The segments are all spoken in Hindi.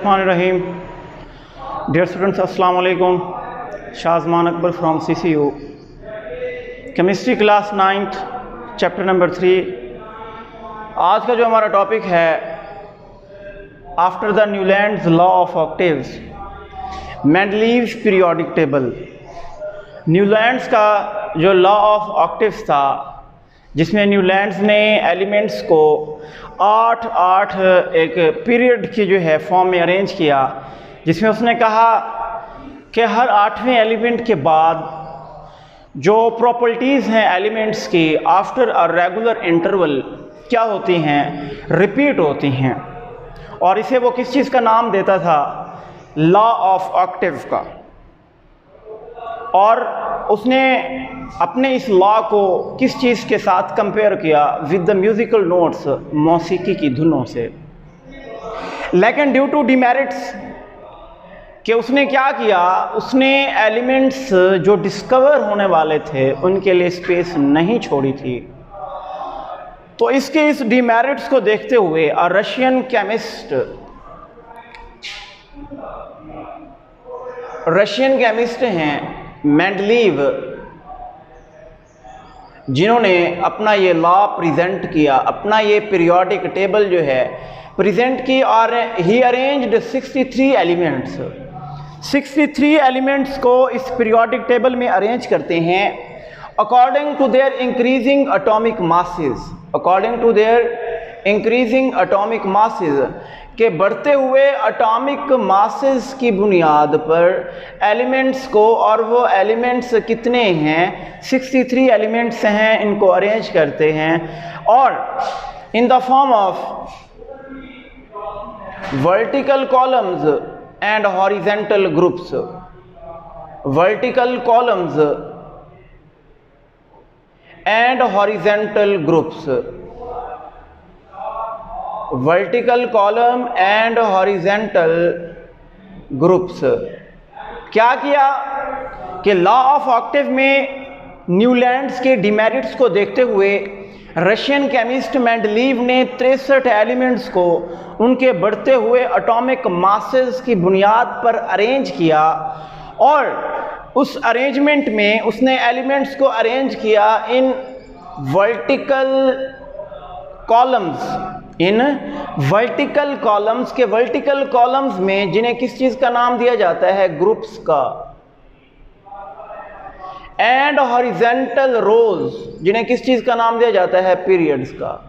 रहीम। डियर स्टूडेंट्स, अस्सलाम वालेकुम। Shahzaman Akbar from CCU, chemistry class 9th, chapter number 3। आज का जो हमारा टॉपिक है, after the Newlands law of octaves, Mendeleev's periodic table. Newlands का जो लॉ ऑफ ऑक्टेव्स था, जिसमें न्यूलैंड्स ने एलिमेंट्स को 8 एक पीरियड की जो है फॉर्म में अरेंज किया, जिसमें उसने कहा कि हर 8वें एलिमेंट के बाद जो प्रॉपर्टीज़ हैं एलिमेंट्स की आफ्टर अ रेगुलर इंटरवल क्या होती हैं, रिपीट होती हैं। और इसे वो किस चीज़ का नाम देता था? लॉ ऑफ ऑक्टेव का। और उसने अपने इस लॉ को किस चीज़ के साथ कंपेयर किया? विद द म्यूज़िकल नोट्स, मौसीकी की धुनों से। लेकिन ड्यू टू डिमेरिट्स कि उसने क्या किया, उसने एलिमेंट्स जो डिस्कवर होने वाले थे उनके लिए स्पेस नहीं छोड़ी थी। तो इसके इस डिमेरिट्स को देखते हुए रशियन केमिस्ट हैं मेंडलीव, जिन्होंने अपना ये लॉ प्रेजेंट किया, अपना ये पीरियोडिक टेबल जो है प्रेजेंट की। और ही अरेंज्ड 63 एलिमेंट्स को इस पीरियोडिक टेबल में अरेंज करते हैं according to their increasing atomic masses. According to their increasing atomic masses के बढ़ते हुए एटॉमिक मासेस की बुनियाद पर एलिमेंट्स को, और वो एलिमेंट्स कितने हैं? 63 एलिमेंट्स हैं, इनको अरेंज करते हैं और in the form of vertical columns and horizontal groups. Vertical columns and horizontal groups. Vertical column and horizontal groups. क्या किया कि लॉ ऑफ ऑक्टेव में न्यूलैंड्स के डिमेरिट्स को देखते हुए रशियन केमिस्ट मेंडलीव ने 63 एलिमेंट्स को उनके बढ़ते हुए एटॉमिक मासेस की बुनियाद पर अरेंज किया। और उस अरेंजमेंट में उसने एलिमेंट्स को अरेंज किया in vertical columns. In vertical columns के वर्टिकल कॉलम्स में जिन्हें किस चीज़ का नाम दिया जाता है? ग्रुप्स का। एंड हॉरिजेंटल रोज, जिन्हें किस चीज़ का नाम दिया जाता है? पीरियड्स का।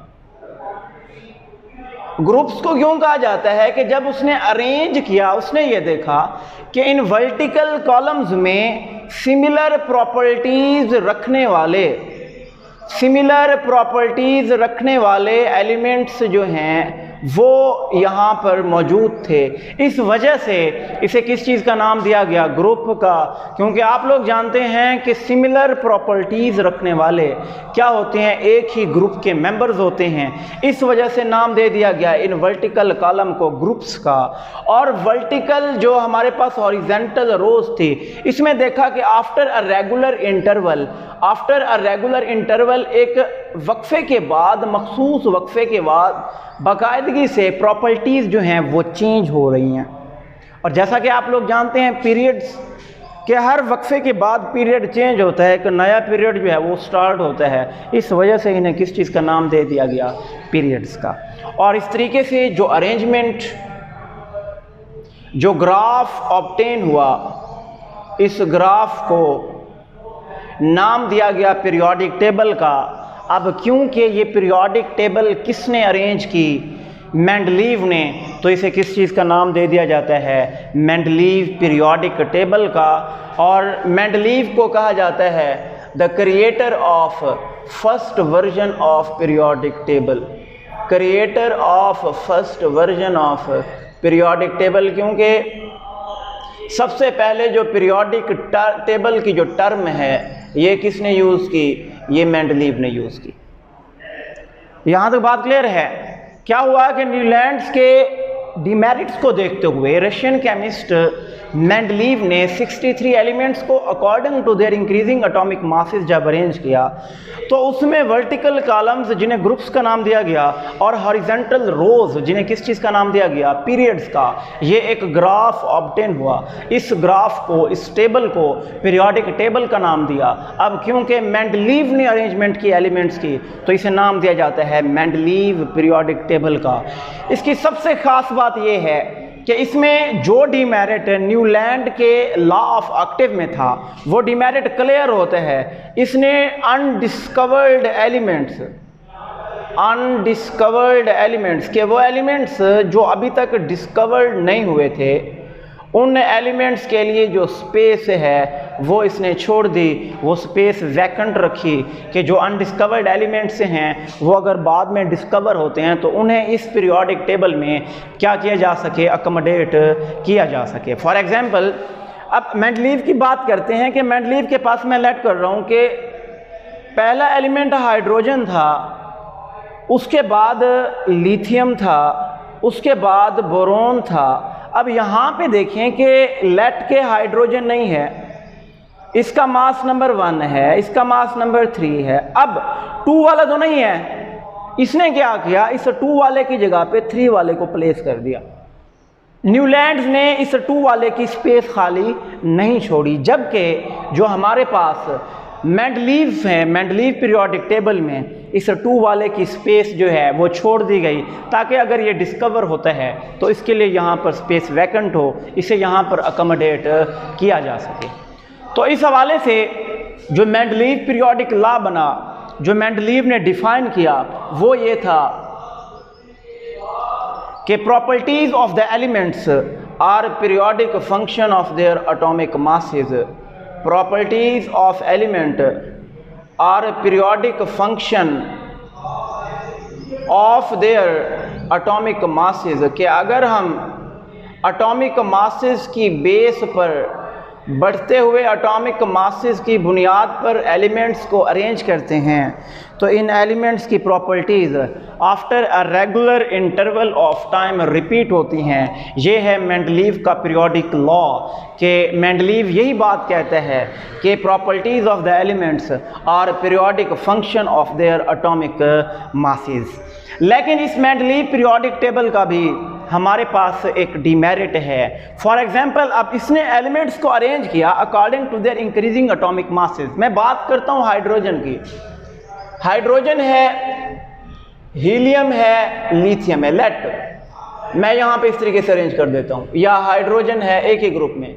ग्रुप्स को क्यों कहा जाता है? कि जब उसने अरेंज किया, उसने ये देखा कि इन वर्टिकल कॉलम्स में सिमिलर प्रॉपर्टीज रखने वाले एलिमेंट्स जो हैं वो यहाँ पर मौजूद थे। इस वजह से इसे किस चीज़ का नाम दिया गया? ग्रुप का। क्योंकि आप लोग जानते हैं कि सिमिलर प्रॉपर्टीज़ रखने वाले क्या होते हैं? एक ही ग्रुप के मेंबर्स होते हैं। इस वजह से नाम दे दिया गया इन वर्टिकल कॉलम को ग्रुप्स का। और वर्टिकल जो हमारे पास हॉरिजेंटल रोज थी, इसमें देखा कि आफ्टर अ रेगुलर इंटरवल एक वक्फे के बाद, मखसूस वक्फे के बाद बाकायदगी से प्रॉपर्टीज़ जो हैं वो चेंज हो रही हैं। और जैसा कि आप लोग जानते हैं, पीरियड्स के हर वक्फे के बाद पीरियड चेंज होता है, एक नया पीरियड जो है वो स्टार्ट होता है। इस वजह से इन्हें किस चीज़ का नाम दे दिया गया? पीरियड्स का। और इस तरीके से जो अरेंजमेंट, जो ग्राफ ऑब्टेन हुआ, इस ग्राफ को नाम दिया गया पीरियोडिक टेबल का। अब क्योंकि ये पीरियोडिक टेबल किसने अरेंज की? मेंडलीव ने, तो इसे किस चीज़ का नाम दे दिया जाता है? मेंडलीव पीरियोडिक टेबल का। और मेंडलीव को कहा जाता है the creator of first version of periodic table. Creator of first version of periodic table, क्योंकि सबसे पहले जो पीरियोडिक टेबल की जो टर्म है, ये किसने यूज़ की? ये मेंडलीव ने यूज़ की। यहाँ तक बात क्लियर है? क्या हुआ कि न्यूलैंड्स के डिमेरिट्स को देखते हुए रशियन केमिस्ट मेंडलीव ने 63 एलिमेंट्स को according to their increasing atomic masses जब अरेंज किया तो उसमें वर्टिकल कॉलम्स जिन्हें ग्रुप्स का नाम दिया गया और हॉरिजॉन्टल रोज जिन्हें किस चीज़ का नाम दिया गया, पीरियड्स का, ये एक ग्राफ ऑब्टेन हुआ। इस ग्राफ को, इस टेबल को पीरियोडिक टेबल का नाम दिया। अब क्योंकि मेंडलीव ने अरेंजमेंट की एलिमेंट्स की तो इसे नाम दिया जाता है मेंडलीव पीरियोडिक टेबल का। इसकी सबसे खास बात यह है कि इसमें जो डिमेरिट न्यूलैंड के लॉ ऑफ ऑक्टेव में था वो डिमेरिट क्लियर होता है। इसने अनडिस्कवर्ड एलिमेंट्स के वो एलिमेंट्स जो अभी तक डिस्कवर्ड नहीं हुए थे उन एलिमेंट्स के लिए जो स्पेस है वो इसने छोड़ दी, वो स्पेस वैकेंट रखी कि जो अनडिस्कवर्ड एलिमेंट्स हैं वो अगर बाद में डिस्कवर होते हैं तो उन्हें इस पीरियोडिक टेबल में क्या किया जा सके, अकोमोडेट किया जा सके। फॉर एग्जांपल अब मेंडलीव की बात करते हैं कि मेंडलीव के पास मैं लेट कर रहा हूँ कि पहला एलिमेंट हाइड्रोजन था, उसके बाद लिथियम था, उसके बाद बोरोन था। अब यहाँ पे देखें कि लेट के हाइड्रोजन नहीं है, इसका मास नंबर 1 है, इसका मास नंबर 3 है। अब 2 वाला तो नहीं है, इसने क्या किया, इस 2 वाले की जगह पे 3 वाले को प्लेस कर दिया। न्यूलैंड्स ने इस 2 वाले की स्पेस खाली नहीं छोड़ी, जबकि जो हमारे पास मेंडलीव है, मेंडलीव पीरियोडिक टेबल में इस 2 वाले की स्पेस जो है वो छोड़ दी गई ताकि अगर ये डिस्कवर होता है तो इसके लिए यहाँ पर स्पेस वैकेंट हो, इसे यहाँ पर अकोमोडेट किया जा सके। तो इस हवाले से जो मेंडलीव पीरियोडिक लॉ बना, जो मेंडलीव ने डिफाइन किया वो ये था कि properties of the elements are periodic function of their atomic masses. Properties of element are periodic function of their atomic masses। कि अगर हम atomic masses की बेस पर बढ़ते हुए एटॉमिक मासेस की बुनियाद पर एलिमेंट्स को अरेंज करते हैं तो इन एलिमेंट्स की properties after a regular interval of time repeat होती हैं। ये है मेंडलीव का पीरियोडिक लॉ कि मेंडलीव यही बात कहता है कि properties of the elements are periodic function of their atomic masses. लेकिन इस मेंडलीव पीरियोडिक टेबल का भी हमारे पास एक डिमेरिट है। फॉर एग्जांपल अब इसने एलिमेंट्स को अरेंज किया according to their increasing atomic masses. मैं बात करता हूँ हाइड्रोजन की। हाइड्रोजन है, हीलियम है, लिथियम है। लेट मैं यहाँ पे इस तरीके से अरेंज कर देता हूँ, या हाइड्रोजन है एक ही ग्रुप में,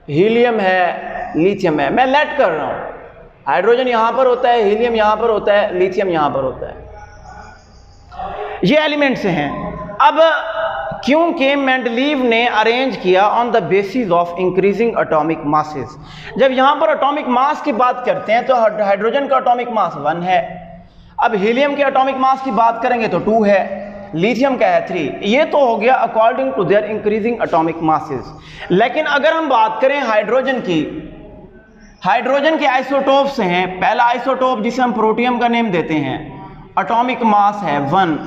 हीलियम है, लिथियम है। मैं लेट कर रहा हूँ, हाइड्रोजन यहाँ पर होता है, हीलियम यहाँ पर होता है, लिथियम यहाँ पर होता है। ये एलिमेंट्स हैं। अब क्योंकि मेंडलीव ने अरेंज किया on the basis of increasing atomic masses. जब यहाँ पर एटॉमिक मास की बात करते हैं तो हाइड्रोजन का एटॉमिक मास 1 है। अब हीलियम के एटॉमिक मास की बात करेंगे तो 2 है, लिथियम का है 3। ये तो हो गया according to their increasing atomic masses. लेकिन अगर हम बात करें हाइड्रोजन की, हाइड्रोजन के आइसोटोप्स हैं। पहला आइसोटोप जिसे हम प्रोटियम का नेम देते हैं, एटॉमिक मास है 1।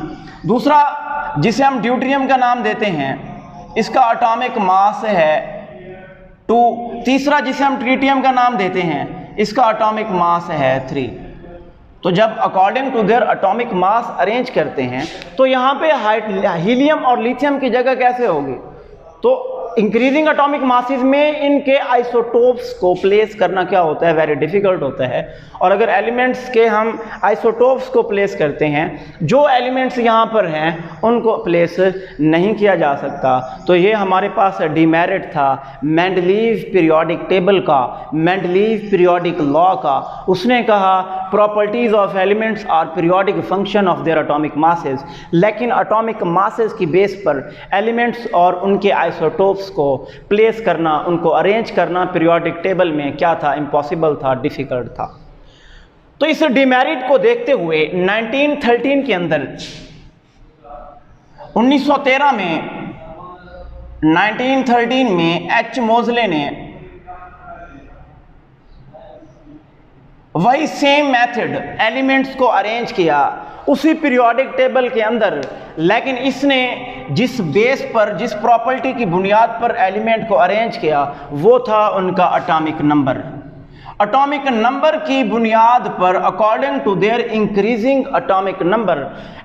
दूसरा जिसे हम ड्यूटेरियम का नाम देते हैं, इसका एटॉमिक मास है 2। तीसरा जिसे हम ट्रिटियम का नाम देते हैं, इसका एटॉमिक मास है 3। तो जब according to their atomic mass arrange करते हैं तो यहाँ पे हीलियम और लिथियम की जगह कैसे होगी? तो इंक्रीजिंग एटॉमिक मासेस में इनके आइसोटोप्स को प्लेस करना क्या होता है, वेरी डिफिकल्ट होता है। और अगर एलिमेंट्स के हम आइसोटोप्स को प्लेस करते हैं, जो एलिमेंट्स यहाँ पर हैं उनको प्लेस नहीं किया जा सकता। तो ये हमारे पास डिमेरिट था मेंडलीव पीरियोडिक टेबल का, मेंडलीव पीरियोडिक लॉ का। उसने कहा properties of elements are periodic function of their atomic masses. लेकिन एटॉमिक मासेस की बेस पर एलिमेंट्स और उनके आइसोटोप्स को प्लेस करना, उनको अरेंज करना पीरियोडिक टेबल में क्या था, इम्पॉसिबल था, डिफिकल्ट था। तो इस डिमेरिट को देखते हुए 1913 के अंदर 1913 में एच मोज़ले ने वही सेम मेथड एलिमेंट्स को अरेंज किया उसी पीरियोडिक टेबल के अंदर, लेकिन इसने जिस बेस पर, जिस प्रॉपर्टी की बुनियाद पर एलिमेंट को अरेंज किया वो था उनका एटॉमिक नंबर। एटॉमिक नंबर की बुनियाद पर, according to their increasing atomic number,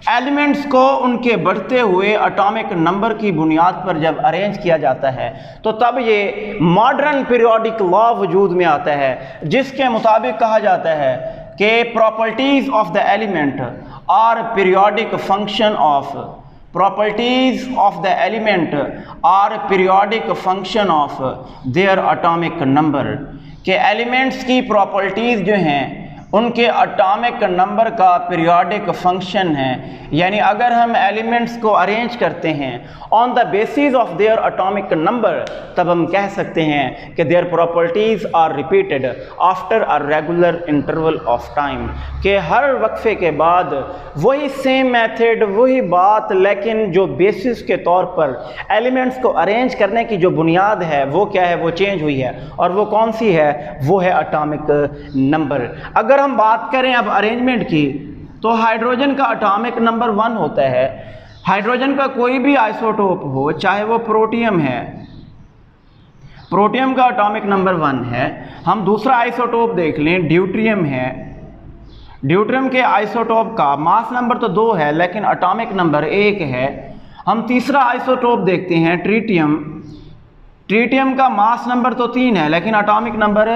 elements को उनके बढ़ते हुए एटॉमिक नंबर की बुनियाद पर जब अरेंज किया जाता है तो तब ये मॉडर्न पीरियोडिक लॉ वजूद में आता है, जिसके मुताबिक कहा जाता है कि properties of the element are periodic function of, properties of the element are periodic function of their atomic number, कि एलिमेंट्स की प्रॉपर्टीज़ जो हैं उनके एटॉमिक नंबर का पीरियोडिक फंक्शन है। यानी अगर हम एलिमेंट्स को अरेंज करते हैं on the basis of their atomic number, तब हम कह सकते हैं कि their properties are repeated after a regular interval of time, कि हर वक्फे के बाद वही सेम मेथड, वही बात, लेकिन जो बेसिस के तौर पर एलिमेंट्स को अरेंज करने की जो बुनियाद है वो क्या है, वो चेंज हुई है। और वो कौन सी है? वो है एटॉमिक नंबर। अगर हम बात करें अब अरेंजमेंट की, तो हाइड्रोजन का एटॉमिक नंबर 1 होता है। हाइड्रोजन का कोई भी आइसोटोप हो, चाहे वो प्रोटियम है, प्रोटियम का एटॉमिक नंबर 1 है। हम दूसरा आइसोटोप देख लें, ड्यूट्रियम है। ड्यूट्रियम के आइसोटोप का मास नंबर तो 2 है लेकिन एटॉमिक नंबर 1 है। हम तीसरा आइसोटोप देखते हैं, ट्रीटियम। ट्रीटियम का मास नंबर तो 3 है लेकिन एटॉमिक नंबर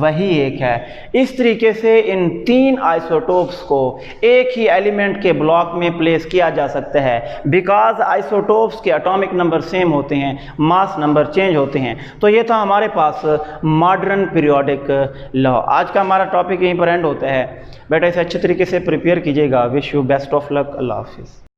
वही 1 है। इस तरीके से इन 3 आइसोटोप्स को एक ही एलिमेंट के ब्लॉक में प्लेस किया जा सकता है, बिकॉज आइसोटोप्स के एटॉमिक नंबर सेम होते हैं, मास नंबर चेंज होते हैं। तो ये था हमारे पास मॉडर्न पीरियोडिक लॉ। आज का हमारा टॉपिक यहीं पर एंड होता है। बेटा इसे अच्छे तरीके से प्रिपेयर कीजिएगा। Wish you best of luck. अल्लाह हाफिज़।